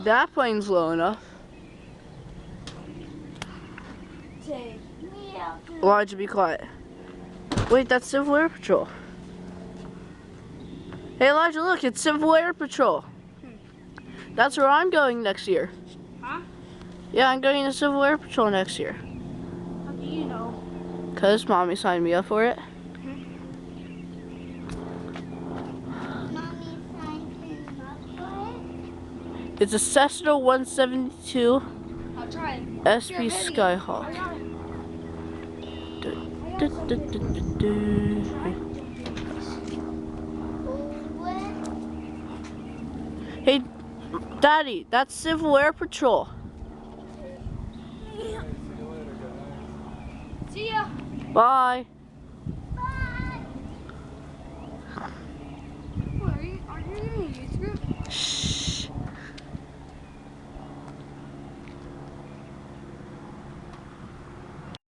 That plane's low enough. Take me out. Why'd you be quiet? Wait, that's Civil Air Patrol. Hey Elijah, look, it's Civil Air Patrol. That's where I'm going next year. Huh? Yeah, I'm going to Civil Air Patrol next year. How do you know? Cause Mommy signed me up for it. Mommy signed him up for it? It's a Cessna 172 I'll try it. SP Skyhawk. I got it. Du- du- du- du- du. Hey, Daddy, that's Civil Air Patrol. See ya. Bye. Are you in a youth group? Shh.